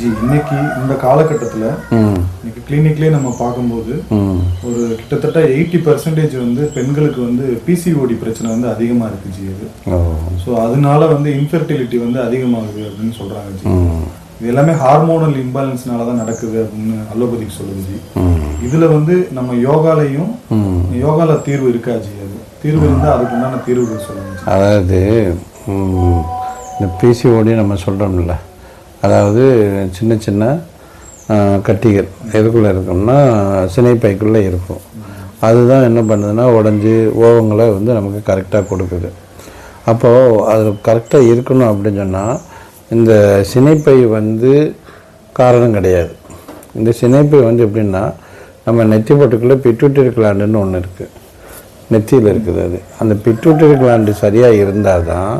G இன்னைக்கு இந்த காலகட்டத்தில் இன்னைக்கு கிளினிக்லேயே நம்ம பார்க்கும்போது ஒரு கிட்டத்தட்ட 80% வந்து பெண்களுக்கு வந்து பிசிஓடி பிரச்சனை வந்து அதிகமாக இருக்குது ஜி. அது ஸோ அதனால வந்து இன்ஃபெர்டிலிட்டி வந்து அதிகமாகுது அப்படின்னு சொல்கிறாங்க ஜி. இது எல்லாமே ஹார்மோனல் இம்பேலன்ஸ்னால தான் நடக்குது அப்படின்னு அலோபதிக்கு சொல்லுது ஜி. இதில் வந்து நம்ம யோகால தீர்வு இருக்கா ஜி? அது தீர்வு இருந்தால் அதுக்கு உண்டான தீர்வுகள் சொல்லுங்க. அதாவது இந்த பிசிஓடி நம்ம சொல்கிறோம்ல, அதாவது சின்ன சின்ன கட்டிகள் எதுக்குள்ளே இருக்கும்னா சினைப்பைக்குள்ளே இருக்கும். அதுதான் என்ன பண்ணுதுன்னா உடஞ்சி ஓவங்களை வந்து நமக்கு கரெக்டாக கொடுக்குது. அப்போது அது கரெக்டாக இருக்கணும் அப்படின்னு சொன்னால் இந்த சினைப்பை வந்து காரணம் கிடையாது. இந்த சினைப்பை வந்து எப்படின்னா நம்ம நெத்தி போட்டுக்குள்ளே பிட்யூட்டரி கிளாண்டுன்னு ஒன்று இருக்குது, நெத்தியில் இருக்குது. அது அந்த பிட்யூட்டரி கிளாண்டு சரியாக இருந்தால் தான்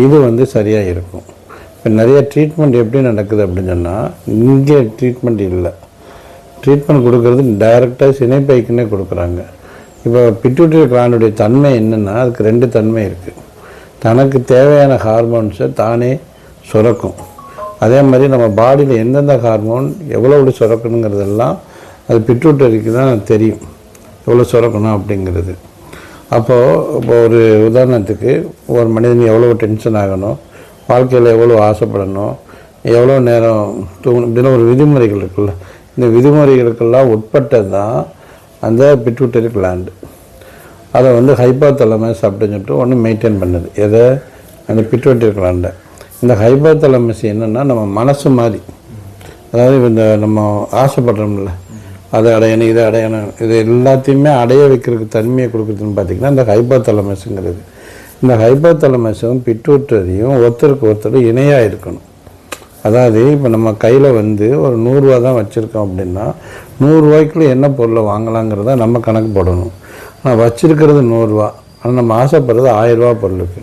இது வந்து சரியாக இருக்கும். இப்போ நிறைய ட்ரீட்மெண்ட் எப்படி நடக்குது அப்படின்னு சொன்னால் இங்கே ட்ரீட்மெண்ட் இல்லை, ட்ரீட்மெண்ட் கொடுக்கறது டைரெக்டாக சினைப்பைக்குன்னே கொடுக்குறாங்க. இப்போ பிட்யூட்டரி கிளாண்டுடைய தன்மை என்னென்னா அதுக்கு 2 தன்மை இருக்குது. தனக்கு தேவையான ஹார்மோன்ஸை தானே சுரக்கும். அதே மாதிரி நம்ம பாடியில் எந்தெந்த ஹார்மோன் எவ்வளோ சுரக்கணுங்கிறதெல்லாம் அது பிட்யூட்டரிக்கு தான் தெரியும், எவ்வளோ சுரக்கணும் அப்படிங்கிறது. அப்போது இப்போ ஒரு உதாரணத்துக்கு ஒரு மனிதன் எவ்வளோ டென்ஷன் ஆகணும், வாழ்க்கையில் எவ்வளோ ஆசைப்படணும், எவ்வளோ நேரம் தூங்கணும், இப்படின்னு ஒரு விதிமுறைகள் இருக்குல்ல, இந்த விதிமுறைகளுக்கெல்லாம் உட்பட்டது தான் அந்த பிட்யூட்டரி கிளாண்டு. அதை வந்து ஹைப்போதலமஸ் அப்படின்னு சொல்லிட்டு ஒன்று மெயின்டைன் பண்ணுது. எதை? அந்த பிட்யூட்டரி கிளாண்டை. இந்த ஹைப்போதலமஸ் என்னென்னா நம்ம மனசு மாதிரி, அதாவது இந்த நம்ம ஆசைப்படுறோம்ல, அதை அடையணும், இதை அடையணும், இது எல்லாத்தையுமே அடைய வைக்கிறதுக்கு தன்மையை கொடுக்குறதுன்னு பார்த்திங்கன்னா இந்த ஹைப்போதலமஸுங்கிறது. இந்த ஹைப்போதலமஸும் பிட்யூட்டரியும் ஒருத்தருக்கு ஒருத்தர் இணையாக இருக்கணும். அதாவது இப்போ நம்ம கையில் வந்து ஒரு 100 ரூபா தான் வச்சுருக்கோம் அப்படின்னா 100 ரூபாய்க்குள்ளே என்ன பொருளை வாங்கலாங்கிறத நம்ம கணக்கு போடணும். ஆனால் வச்சுருக்கிறது 100 ரூபா, ஆனால் நம்ம ஆசைப்படுறது 1000 ரூபா பொருளுக்கு.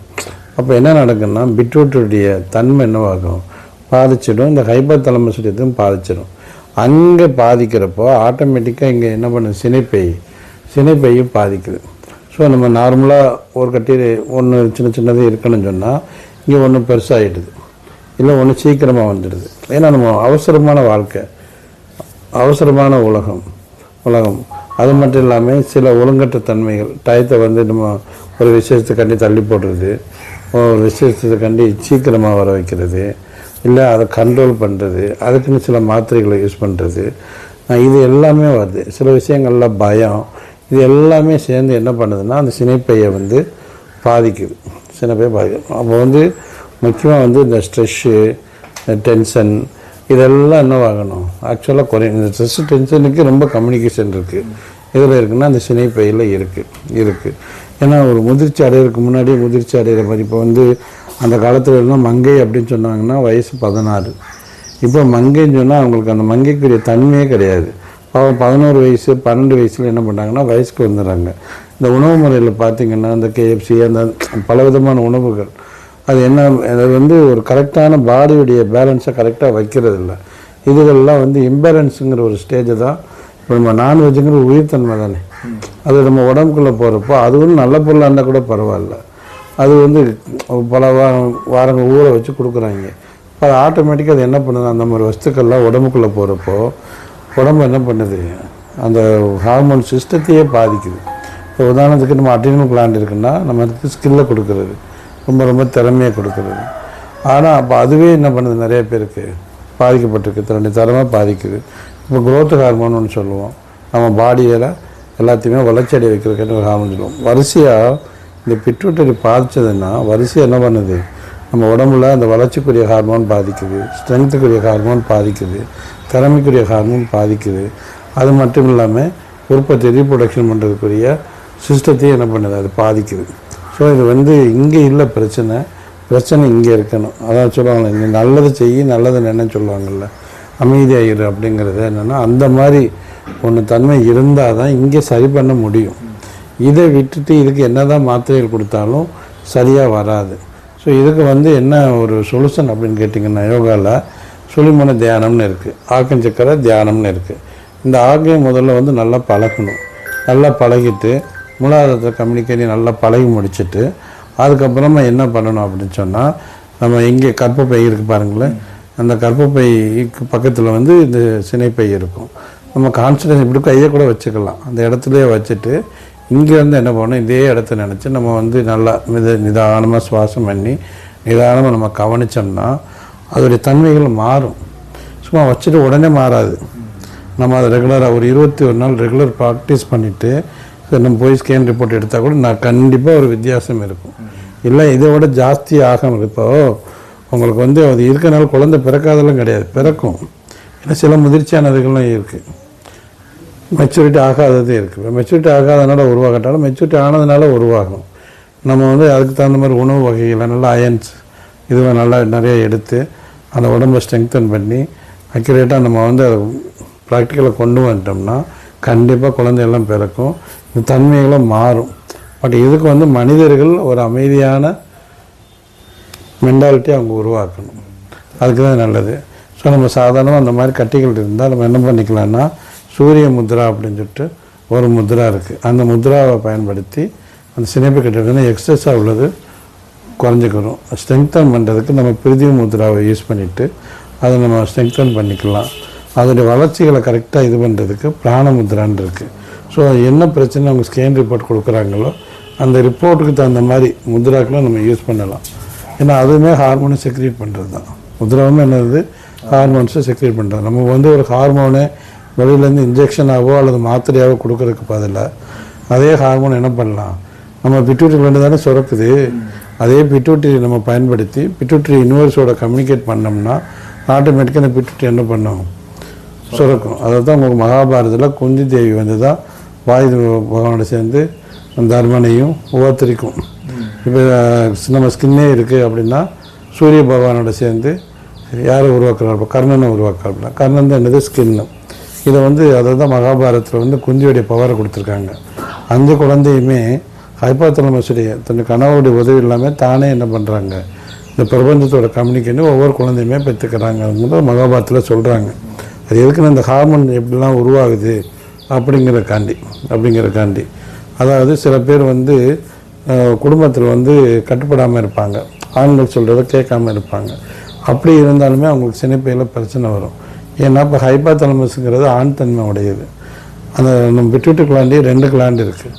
அப்போ என்ன நடக்குன்னா பிட்யூட்டரியுடைய தன்மை என்னவாகும், பாதிச்சிடும். இந்த ஹைப்போதலமஸுடையதும் பாதிச்சிடும். அங்கே பாதிக்கிறப்போ ஆட்டோமேட்டிக்காக இங்கே என்ன பண்ணுது, சினைப்பையும் பாதிக்குது. ஸோ நம்ம நார்மலாக ஒரு கட்டியில் ஒன்று சின்ன சின்னது இருக்கணும்னு சொன்னால் இங்கே ஒன்று பெருசாகிடுது, இல்லை ஒன்று சீக்கிரமாக வந்துடுது. ஏன்னா நம்ம அவசரமான வாழ்க்கை, அவசரமான உலகம். அது மட்டும் இல்லாமல் சில ஒழுங்கற்ற தன்மைகள், டயத்தை வந்து நம்ம ஒரு விஷயத்துக்காண்டி தள்ளி போடுறது, ஒரு விஷயத்துக்காண்டி சீக்கிரமாக வர வைக்கிறது, இல்லை அதை கண்ட்ரோல் பண்ணுறது, அதுக்குன்னு சில மாத்திரைகளை யூஸ் பண்ணுறது, இது எல்லாமே வருது. சில விஷயங்களில் பயம், இது எல்லாமே சேர்ந்து என்ன பண்ணுதுன்னா அந்த சினைப்பையை வந்து பாதிக்குது, சினைப்பையை பாதிக்கும். அப்போ வந்து முக்கியமாக வந்து இந்த ஸ்ட்ரெஸ்ஸு, டென்ஷன் இதெல்லாம் என்னவாகணும், ஆக்சுவலாக குறையும். இந்த ஸ்ட்ரெஸ்ஸு டென்ஷனுக்கு ரொம்ப கம்யூனிகேஷன் இருக்குது. இதில் இருக்குன்னா அந்த சினைப்பையில் இருக்குது. ஏன்னா ஒரு முதிர்ச்சி அடைகிறதுக்கு முன்னாடியே முதிர்ச்சி அடைகிற மாதிரி, இப்போ வந்து அந்த காலத்தில் எல்லாம் மங்கை அப்படின்னு சொன்னாங்கன்னா வயசு 16. இப்போ மங்கைன்னு சொன்னால் அவங்களுக்கு அந்த மங்கைக்குரிய தன்மையே கிடையாது. பாவம் 11 வயசு 12 வயசில் என்ன பண்ணுறாங்கன்னா வயசுக்கு வந்துடுறாங்க. இந்த உணவு முறையில் பார்த்திங்கன்னா அந்த KFC அந்த பலவிதமான உணவுகள், அது என்ன, அது வந்து ஒரு கரெக்டான பாடியுடைய பேலன்ஸை கரெக்டாக வைக்கிறது இல்லை. இதுகள்லாம் வந்து இம்பேலன்ஸுங்கிற ஒரு ஸ்டேஜை தான். இப்போ நம்ம நான்வெஜ்ஜுங்கிற உயிர்த்தன்மை தானே, அது நம்ம உடம்புக்குள்ளே போகிறப்போ அது வந்து நல்ல பொருளாக இருந்தால் கூட பரவாயில்ல, அது வந்து பல வாரங்கள் ஊற வச்சு கொடுக்குறாங்க. அது ஆட்டோமேட்டிக்காக அது என்ன பண்ணுது, அந்த மாதிரி வஸ்துக்கள்லாம் உடம்புக்குள்ளே போகிறப்போ உடம்பு என்ன பண்ணுது, அந்த ஹார்மோன் சிஸ்டத்தையே பாதிக்குது. இப்போ உதாரணத்துக்கு நம்ம அட்ரினல் கிளாண்ட் இருக்குன்னா நம்ம ஸ்கில்லை கொடுக்குறது, ரொம்ப திறமையாக கொடுக்குறது. ஆனால் அப்போ அதுவே என்ன பண்ணுது, நிறைய பேருக்கு பாதிக்கப்பட்டிருக்கு, தன்னுடைய தரமாக பாதிக்குது. இப்போ குரோத் ஹார்மோன் ஒன்று சொல்லுவோம், நம்ம பாடியில் எல்லாத்தையுமே வளர்ச்சி அடைய வைக்கிறதுக்கு ஒரு ஹார்மோன் சொல்லுவோம். வரிசையாக இந்த பிட்யூட்டரி பாதித்ததுன்னா வரிசையாக என்ன பண்ணுது, நம்ம உடம்புல அந்த வளர்ச்சிக்குரிய ஹார்மோன் பாதிக்குது, ஸ்ட்ரென்த்துக்குரிய ஹார்மோன் பாதிக்குது, திறமைக்குரிய ஹார்மோன் பாதிக்குது. அது மட்டும் இல்லாமல் உற்பத்தி ரீப்ரொடக்ஷன் பண்ணுறதுக்குரிய சிஸ்டத்தையும் என்ன பண்ணுது, அது பாதிக்குது. ஸோ இது வந்து இங்கே இல்லை பிரச்சனை இங்கே இருக்கணும். அதான் சொல்லுவாங்கள்ல, இங்கே நல்லது செய்ய நல்லது நினைன்னு சொல்லுவாங்கள்ல, அமைதியாகிடு அப்படிங்கிறது என்னென்னா அந்த மாதிரி ஒன்று தன்மை இருந்தால் தான் இங்கே சரி பண்ண முடியும். இதை விட்டுட்டு இதுக்கு என்ன தான் மாத்திரைகள் கொடுத்தாலும் சரியாக வராது. ஸோ இதுக்கு வந்து என்ன ஒரு சொல்யூஷன் அப்படின்னு கேட்டிங்கன்னா யோகாவில் சுழிமுனை தியானம்னு இருக்குது, ஆக்கஞ்சக்கர தியானம்னு இருக்குது. இந்த ஆக்கையை முதல்ல வந்து நல்லா பழகணும். நல்லா பழகிட்டு மூலாதாரத்தை கம்யூனிகேஷன் நல்லா பழகி முடிச்சுட்டு அதுக்கப்புறமா என்ன பண்ணணும் அப்படின்னு சொன்னால் நம்ம இங்கே கர்ப்பப்பை இருக்குது பாருங்களேன், அந்த கர்ப்பப்பைக்கு பக்கத்தில் வந்து இந்த சினைப்பை இருக்கும். நம்ம கான்சன்ட்ரேஷன் இப்படி கையை கூட வச்சுக்கலாம், அந்த இடத்துலையே வச்சுட்டு இங்கேருந்து என்ன பண்ணணும், இதே இடத்த நினச்சி நம்ம வந்து நல்லா நிதானமாக சுவாசம் பண்ணி நிதானமாக நம்ம கவனித்தோம்னா அதோடைய தன்மைகள் மாறும். சும்மா வச்சுட்டு உடனே மாறாது. நம்ம அதை ரெகுலராக ஒரு 21 நாள் ரெகுலர் ப்ராக்டிஸ் பண்ணிவிட்டு நம்ம போய் ஸ்கேன் ரிப்போர்ட் எடுத்தால் கூட நான் கண்டிப்பாக ஒரு வித்தியாசம் இருக்கும். இல்லை இதை விட ஜாஸ்தி ஆகும். இப்போது உங்களுக்கு வந்து அது இருக்கனால குழந்தை பிறக்காதெல்லாம் கிடையாது, பிறக்கும். ஏன்னா சில முதிர்ச்சியானதுகள்லாம் இருக்குது, மெச்சூரிட்டி ஆகாததே இருக்குது. மெச்சூரிட்டி ஆகாதனால உருவாகட்டாலும் மெச்சூரிட்டி ஆனதுனால உருவாகும். நம்ம வந்து அதுக்கு தகுந்த மாதிரி உணவு வகைகளை நல்லா அயன்ஸ் இதுவை நல்லா நிறைய எடுத்து அந்த உடம்பை ஸ்ட்ரெங்தன் பண்ணி அக்யூரேட்டாக நம்ம வந்து அதை ப்ராக்டிக்கலாக கொண்டு வந்துட்டோம்னா கண்டிப்பாக குழந்தையெல்லாம் பிறக்கும், இந்த தன்மைகளும் மாறும். பட் இதுக்கு வந்து மனிதர்கள் ஒரு அமைதியான மென்டாலிட்டி அவங்க உருவாக்கணும், அதுக்கு தான் நல்லது. ஸோ நம்ம சாதாரணமாக அந்த மாதிரி கட்டிகள் இருந்தால் நம்ம என்ன பண்ணிக்கலாம்னா சூரிய முத்ரா அப்படின்னு சொல்லிட்டு ஒரு முத்ரா இருக்குது. அந்த முத்ராவை பயன்படுத்தி அந்த சினைப்பு கட்டிடம்னா எக்ஸஸாக உள்ளது குறைஞ்சிக்கிறோம். ஸ்ட்ரெங்தன் பண்ணுறதுக்கு நம்ம பிரிதிவி முத்ராவை யூஸ் பண்ணிவிட்டு அதை நம்ம ஸ்ட்ரெங்தன் பண்ணிக்கலாம். அதோடைய வளர்ச்சிகளை கரெக்டாக இது பண்ணுறதுக்கு பிராண முத்ரான்னு இருக்குது. ஸோ என்ன பிரச்சனை அவங்க ஸ்கேன் ரிப்போர்ட் கொடுக்குறாங்களோ அந்த ரிப்போர்ட்டுக்கு தகுந்த மாதிரி முத்ராக்களை நம்ம யூஸ் பண்ணலாம். ஏன்னா அதுவுமே ஹார்மோனை செக்ரேட் பண்ணுறது தான். முத்ராவும் என்னது, ஹார்மோன்ஸை செக்ரேட் பண்ணுறது. நம்ம வந்து ஒரு ஹார்மோனை வெளியிலேருந்து இன்ஜெக்ஷனாகவோ அல்லது மாத்திரையாகவோ கொடுக்கறதுக்கு பதிலாக அதே ஹார்மோன் என்ன பண்ணலாம், நம்ம பிட்யூட்டரி வேண்டு தானே சுரக்குது, அதே பிட்யூட்டரி நம்ம பயன்படுத்தி பிட்யூட்டரி யூனிவர்ஸோட கம்யூனிகேட் பண்ணோம்னா ஆட்டோமேட்டிக்காக அந்த பிட்யூட்டரி என்ன பண்ணும், சுரக்கும். அதை தான் உங்களுக்கு மகாபாரதத்தில் குந்தி தேவி வந்து தான் வாயு பகவானோட சேர்ந்து தர்மனையும் உபத்திரிக்கும். இப்போ நம்ம ஸ்கின்னே இருக்குது அப்படின்னா சூரிய பகவானோட சேர்ந்து யாரை உருவாக்குறாரு, கர்ணனை உருவாக்குறாருல. கர்ணன் தான் என்னது, ஸ்கின்னு. இதை வந்து அதை தான் மகாபாரதத்தில் வந்து குந்தியோடைய பவரை கொடுத்துருக்காங்க. அந்த குழந்தையுமே ஹைபாத்தலமஸுடைய தன் கணவருடைய உதவி இல்லாமல் தானே என்ன பண்ணுறாங்க, இந்த பிரபஞ்சத்தோட கம்யூனிகேஷன் ஒவ்வொரு குழந்தையுமே பெற்றுக்கிறாங்க மகாபாரத்தில் சொல்கிறாங்க. அது எதுக்குன்னு இந்த ஹார்மோன் எப்படிலாம் உருவாகுது அப்படிங்கிறக்காண்டி. அதாவது சில பேர் வந்து குடும்பத்தில் வந்து கட்டுப்படாமல் இருப்பாங்க, ஆண்கள் சொல்கிறத கேட்காம இருப்பாங்க. அப்படி இருந்தாலுமே அவங்களுக்கு சினைப்பையில் பிரச்சனை வரும். ஏன்னா இப்போ ஹைபாத்தலமஸுங்கிறது ஆண் தன்மை உடையது. அந்த நம்ம பிட்யூட்டரி கிளாண்டே 2 கிளாண்டு இருக்குது,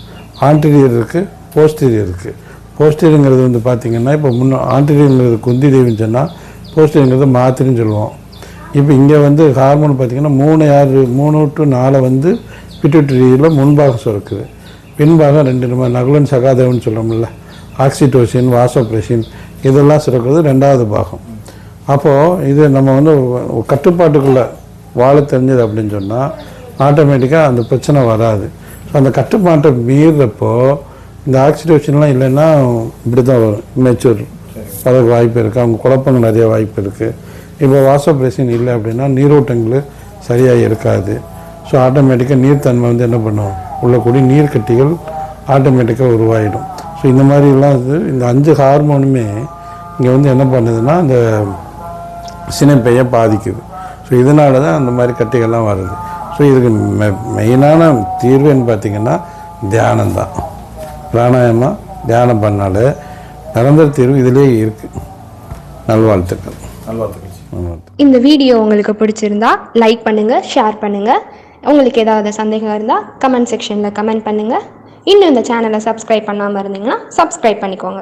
ஆன்டீரியர் இருக்குது, போஸ்டீரியர் இருக்குது. போஸ்டீரியருங்கிறது வந்து பார்த்திங்கன்னா இப்போ ஆன்டீரியருங்கிறது குந்தி தேவின்னு சொன்னால் போஸ்டீரியருங்கிறது மாத்திரைன்னு சொல்லுவோம். இப்போ இங்கே வந்து ஹார்மோன் பார்த்திங்கன்னா 3 to 4 வந்து பிட்யூட்டரியில் முன்பாகம் சுரக்குது, பின்பாகம் 2 நம்ம நகுலன் சகாதேவன் சொல்கிறோம்ல, ஆக்சிடோசின், வாசோப்ரெசின் இதெல்லாம் சுரக்கிறது 2வது பாகம். அப்போது இது நம்ம வந்து கட்டுப்பாட்டுக்குள்ளே வாழ தெரிஞ்சது அப்படின்னு சொன்னால் ஆட்டோமேட்டிக்காக அந்த பிரச்சனை வராது. ஸோ அந்த கட்டுப்பாட்டை மீறப்போ இந்த ஆக்சிடோஷன்லாம் இல்லைன்னா இப்படி தான் வரும், மெச்சூர் அதற்கு வாய்ப்பு இருக்குது, அவங்க குழப்பங்கள் நிறைய வாய்ப்பு இருக்குது. இப்போ வாசோப்ரெசின் இல்லை அப்படின்னா நீரோட்டங்கள் சரியாக இருக்காது. ஸோ ஆட்டோமேட்டிக்காக நீர்த்தன்மை வந்து என்ன பண்ணும், உள்ளக்கூடிய நீர்க்கட்டிகள் ஆட்டோமேட்டிக்காக உருவாகிடும். ஸோ இந்த மாதிரிலாம் இந்த 5 ஹார்மோனுமே இங்கே வந்து என்ன பண்ணுதுன்னா இந்த சினைப்பையை பாதிக்குது. ஸோ இதனால தான் அந்த மாதிரி கட்டிகள்லாம் வருது. ஸோ இதுக்கு மெயினான தீர்வுன்னு பார்த்திங்கன்னா தியானம் தான். பிராணாயாமம் தியானம் பண்ணாலே நிரந்தர தீர்வு இதிலே இருக்குது. நல்வாழ்த்துக்கள். இந்த வீடியோ உங்களுக்கு பிடிச்சிருந்தா லைக் பண்ணுங்கள், ஷேர் பண்ணுங்கள். உங்களுக்கு ஏதாவது சந்தேகம் இருந்தால் கமெண்ட் செக்ஷனில் கமெண்ட் பண்ணுங்கள். இன்னும் இந்த சேனலை சப்ஸ்கிரைப் பண்ணாமல் இருந்தீங்கன்னா சப்ஸ்கிரைப் பண்ணிக்கோங்க.